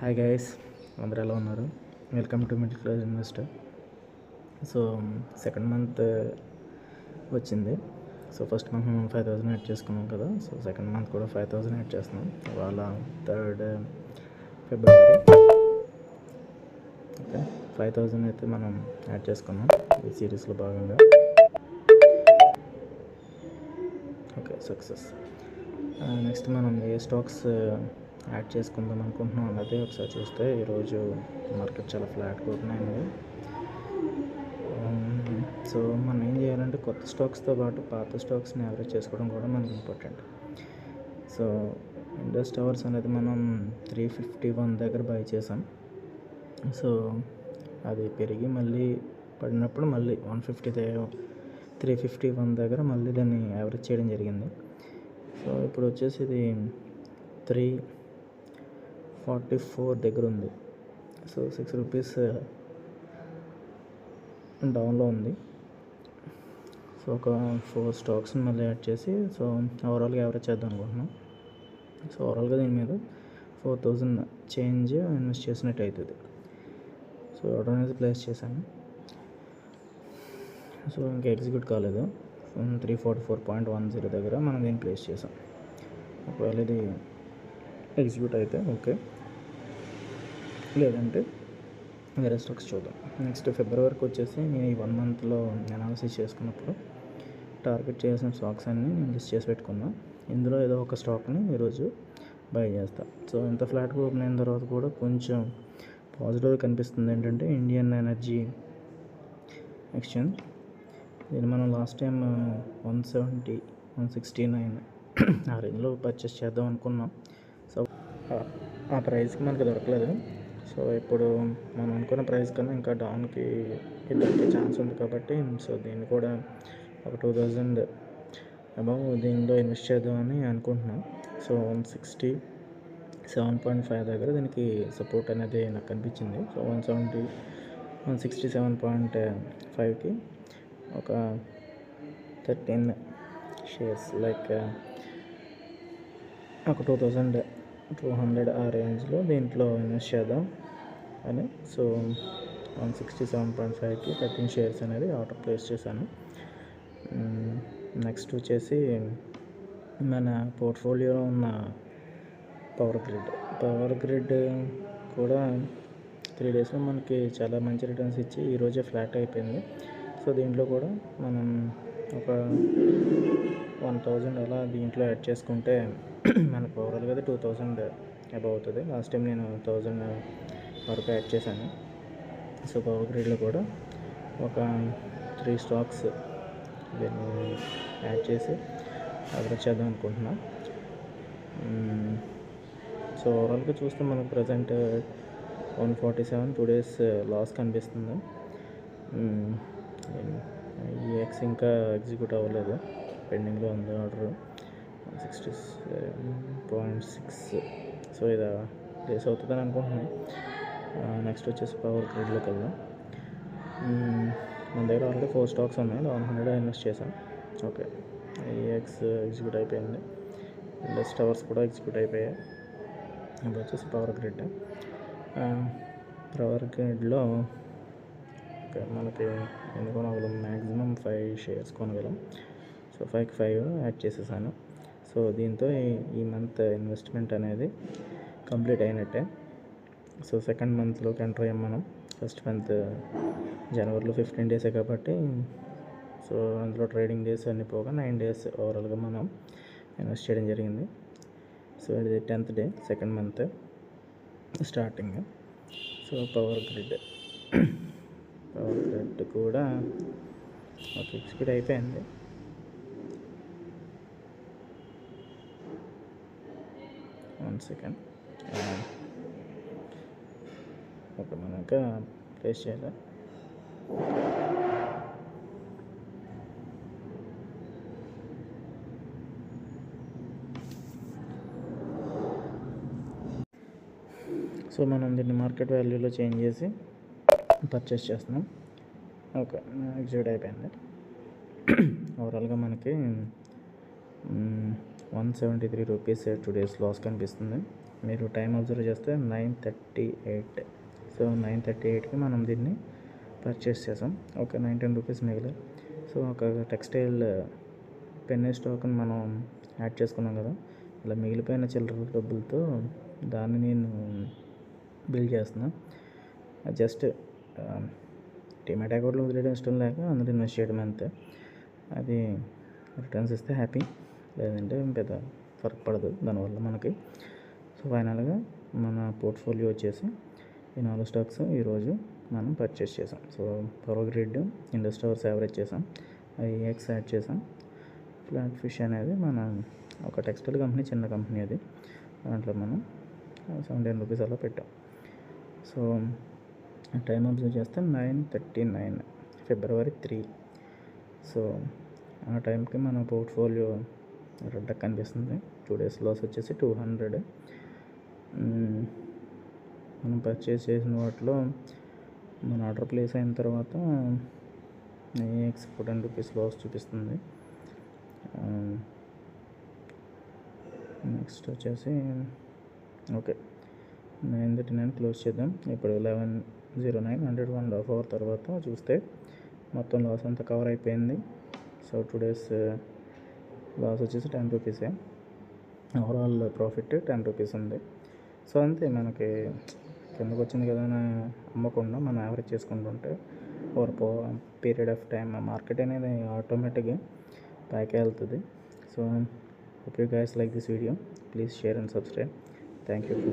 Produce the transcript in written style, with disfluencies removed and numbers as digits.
Hi guys, అందరూ ఎలా ఉన్నారు? Welcome to middle class investor. So second month వచ్చింది. సో ఫస్ట్ మంత్ మనం 5,000 యాడ్ చేసుకున్నాం కదా. సో సెకండ్ మంత్ కూడా 5,000 యాడ్ చేస్తున్నాం. ఇవాళ 3rd ఫిబ్రవరి. ఓకే, 5,000 అయితే మనం యాడ్ చేసుకున్నాం ఈ సిరీస్లో భాగంగా. Okay, success. నెక్స్ట్ మనం ఏ స్టాక్స్ యాడ్ చేసుకుందాం అనుకుంటున్నాం అన్నది ఒకసారి చూస్తే, ఈరోజు మార్కెట్ చాలా ఫ్లాట్గా ఓపెన్ అయింది. సో మనం ఏం చేయాలంటే కొత్త స్టాక్స్తో పాటు పాత స్టాక్స్ని యావరేజ్ చేసుకోవడం కూడా మనకి ఇంపార్టెంట్. సో ఇండస్ టవర్స్ అనేది మనం 351 దగ్గర బై చేసాం. సో అది పెరిగి మళ్ళీ పడినప్పుడు మళ్ళీ 351 దగ్గర మళ్ళీ దాన్ని యావరేజ్ చేయడం జరిగింది. సో ఇప్పుడు వచ్చేసి ఇది 344 దగ్గర ఉంది. సో 6 రూపీస్ డౌన్లో ఉంది. సో ఒక 4 స్టాక్స్ని మళ్ళీ యాడ్ చేసి సో ఓవరాల్గా యావరేజ్ చేద్దాం అనుకుంటున్నాం. సో ఓవరాల్గా దీని మీద 4,000 చేంజ్ ఇన్వెస్ట్ చేసినట్టు అవుతుంది. సో ఆర్డర్ అనేది ప్లేస్ చేశాను. సో ఇంకా ఎగ్జిక్యూట్ కాలేదు. 344.10 దగ్గర మనం దీన్ని ప్లేస్ చేసాం. ఒకవేళ ఇది ఎగ్జిక్యూట్ అయితే ఓకే, లేదంటే వేరే స్టాక్స్ చూద్దాం. నెక్స్ట్ ఫిబ్రవరికి వచ్చేసి నేను ఈ 1 మంత్లో అనాలిసిస్ చేసుకున్నప్పుడు టార్గెట్ చేసిన స్టాక్స్ అన్నీ నేను లిస్ట్ చేసి పెట్టుకున్నాను. ఇందులో ఏదో ఒక స్టాక్ని ఈరోజు బై చేస్తాను. సో ఇంత ఫ్లాట్గా ఓపెన్ అయిన తర్వాత కూడా కొంచెం పాజిటివ్గా కనిపిస్తుంది. ఏంటంటే ఇండియన్ ఎనర్జీ ఎక్స్చేంజ్, దీన్ని మనం లాస్ట్ టైం 170, 169 ఆ రేంజ్లో పర్చేస్ చేద్దాం అనుకున్నాం. సో ఆ ప్రైస్కి మనకి దొరకలేదు. సో ఇప్పుడు మనం అనుకున్న ప్రైస్ కన్నా ఇంకా డౌన్కి దొరికే ఛాన్స్ ఉంది కాబట్టి సో దీన్ని కూడా ఒక 2,000 అబౌవ్ దీనిలో ఇన్వెస్ట్ చేద్దామని అనుకుంటున్నాం. సో 167.5 దగ్గర దీనికి సపోర్ట్ అనేది నాకు కనిపించింది. సో 167.5కి ఒక 13 షేర్స్ లైక్ ఒక 2,200 ఆ రేంజ్లో దీంట్లో ఇన్వెస్ట్ చేద్దాం అని. సో 167.5కి 13 షేర్స్ అనేది ఆర్డర్ ప్లేస్ చేశాను. నెక్స్ట్ వచ్చేసి మన పోర్ట్ఫోలియోలో ఉన్న పవర్ గ్రిడ్ కూడా 3 డేస్లో మనకి చాలా మంచి రిటర్న్స్ ఇచ్చి ఈరోజే ఫ్లాట్ అయిపోయింది. సో దీంట్లో కూడా మనం ఒక 1,000 అలా దీంట్లో యాడ్ చేసుకుంటే మనకు ఓవరాల్గా అయితే 2,000 అబౌవ్ అవుతుంది. లాస్ట్ టైం నేను 1,000 వరకు యాడ్ చేశాను. సో పవర్ గ్రిడ్లో కూడా ఒక 3 స్టాక్స్ దీన్ని యాడ్ చేసి యావరేజ్ చేద్దాం అనుకుంటున్నాం. సో ఓవరాల్గా చూస్తే మనకు ప్రజెంట్ 147 2 డేస్ లాస్ కనిపిస్తుంది. ఈఎక్స్ ఇంకా ఎగ్జిక్యూట్ అవ్వలేదు, పెండింగ్లో ఉంది ఆర్డర్ 167.6. సో ఇది ప్లేస్ అవుతుందని అనుకుంటున్నాను. నెక్స్ట్ వచ్చేసి పవర్ గ్రిడ్లోకి వెళ్దాం. మన దగ్గర ఆల్రెడీ 4 స్టాక్స్ ఉన్నాయి. 100 ఇన్వెస్ట్ చేశాను. ఓకే, ఈఎక్స్ ఎగ్జిక్యూట్ అయిపోయింది. ఇండస్ టవర్స్ కూడా ఎగ్జిక్యూట్ అయిపోయాయి. ఇప్పుడు వచ్చేసి పవర్ గ్రిడ్లో మనకి ఎన్ని కొనగలం, మ్యాక్సిమం 5 షేర్స్ కొనగలం. సో 5కి 5 యాడ్ చేసేసాను. సో దీంతో ఈ మంత్ ఇన్వెస్ట్మెంట్ అనేది కంప్లీట్ అయినట్టే. సో సెకండ్ మంత్లోకి ఎంటర్ అయ్యాం మనం. ఫస్ట్ మంత్ జనవరిలో 15 డేసే కాబట్టి సో అందులో ట్రేడింగ్ డేస్ అన్నీ పోగా 9 డేస్ ఓవరాల్గా మనం ఇన్వెస్ట్ చేయడం జరిగింది. సో ఇది 10th day second month starting. So power grid కూడా ఒక ఎగ్జిక్యూట్ అయిపోయింది. వన్ సెకండ్, ఓకే, మనం ఇంకా ప్లేస్ చేయాలి. సో మనం దీన్ని మార్కెట్ వాల్యూలో చేంజ్ చేసి పర్చేస్ చేస్తున్నాం. ఓకే, ఎగ్జిక్యూట్ అయిపోయింది. ఓవరాల్గా మనకి 173 రూపీస్ 2 డేస్ లాస్ కనిపిస్తుంది. మీరు టైం అబ్జర్వ్ చేస్తే 9:38. సో 9:38కి మనం దీన్ని పర్చేస్ చేసాం. ఒక 19 రూపీస్ మిగిలి. సో ఒక టెక్స్టైల్ పెన్నీ స్టాక్ని మనం యాడ్ చేసుకున్నాం కదా, ఇలా మిగిలిపోయిన చిల్లర డబ్బులతో దాన్ని నేను బిల్డ్ చేస్తున్నా. జస్ట్ డిమాట్ అకౌంట్లో వదిలేయడం ఇష్టం లేక అందులో ఇన్వెస్ట్ చేయడం అంతే. అది రిటర్న్స్ ఇస్తే హ్యాపీ, లేదంటే పెద్ద ఫరక్ పడదు దానివల్ల మనకి. సో ఫైనల్గా మన పోర్ట్ఫోలియో వచ్చేసి ఈ 4 స్టాక్స్ ఈరోజు మనం పర్చేస్ చేసాం. So power grid, Indus towers average చేసాం, ఐఎక్స్ యాడ్ చేసాం. ఫ్లాట్ ఫిష్ అనేది మన ఒక టెక్స్టైల్ కంపెనీ, చిన్న కంపెనీ అది. దాంట్లో మనం 17 రూపీస్ అలా పెట్టాం. సో టైం అబ్జర్వ్ చేస్తే 9:39 ఫిబ్రవరి 3. సో ఆ టైంకి మన పోర్ట్ఫోలియో రెడ్ కనిపిస్తుంది. 2 days లాస్ వచ్చేసి 200. మనం పర్చేస్ చేసిన వాటిలో మన ఆర్డర్ ప్లేస్ అయిన తర్వాత ఐఎక్స్ 10 రూపీస్ లాస్ చూపిస్తుంది. నెక్స్ట్ వచ్చేసి ఓకే 9:39 క్లోజ్ చేద్దాం. ఇప్పుడు 11:09 101.5 అవర్ తర్వాత చూస్తే మొత్తం లాస్ అంతా కవర్ అయిపోయింది. సో 2 days లాస్ వచ్చేసి 10 రూపీసే. ఓవరాల్ ప్రాఫిట్ 10 రూపీస్ ఉంది. సో అంతే, మనకి కిందకు వచ్చింది కదా అని అమ్మకుండా మనం యావరేజ్ చేసుకుంటుంటే over period of time market అనేది ఆటోమేటిక్గా పైకి వెళ్తుంది. So hope you guys like this video. Please share and subscribe. Thank you for watching.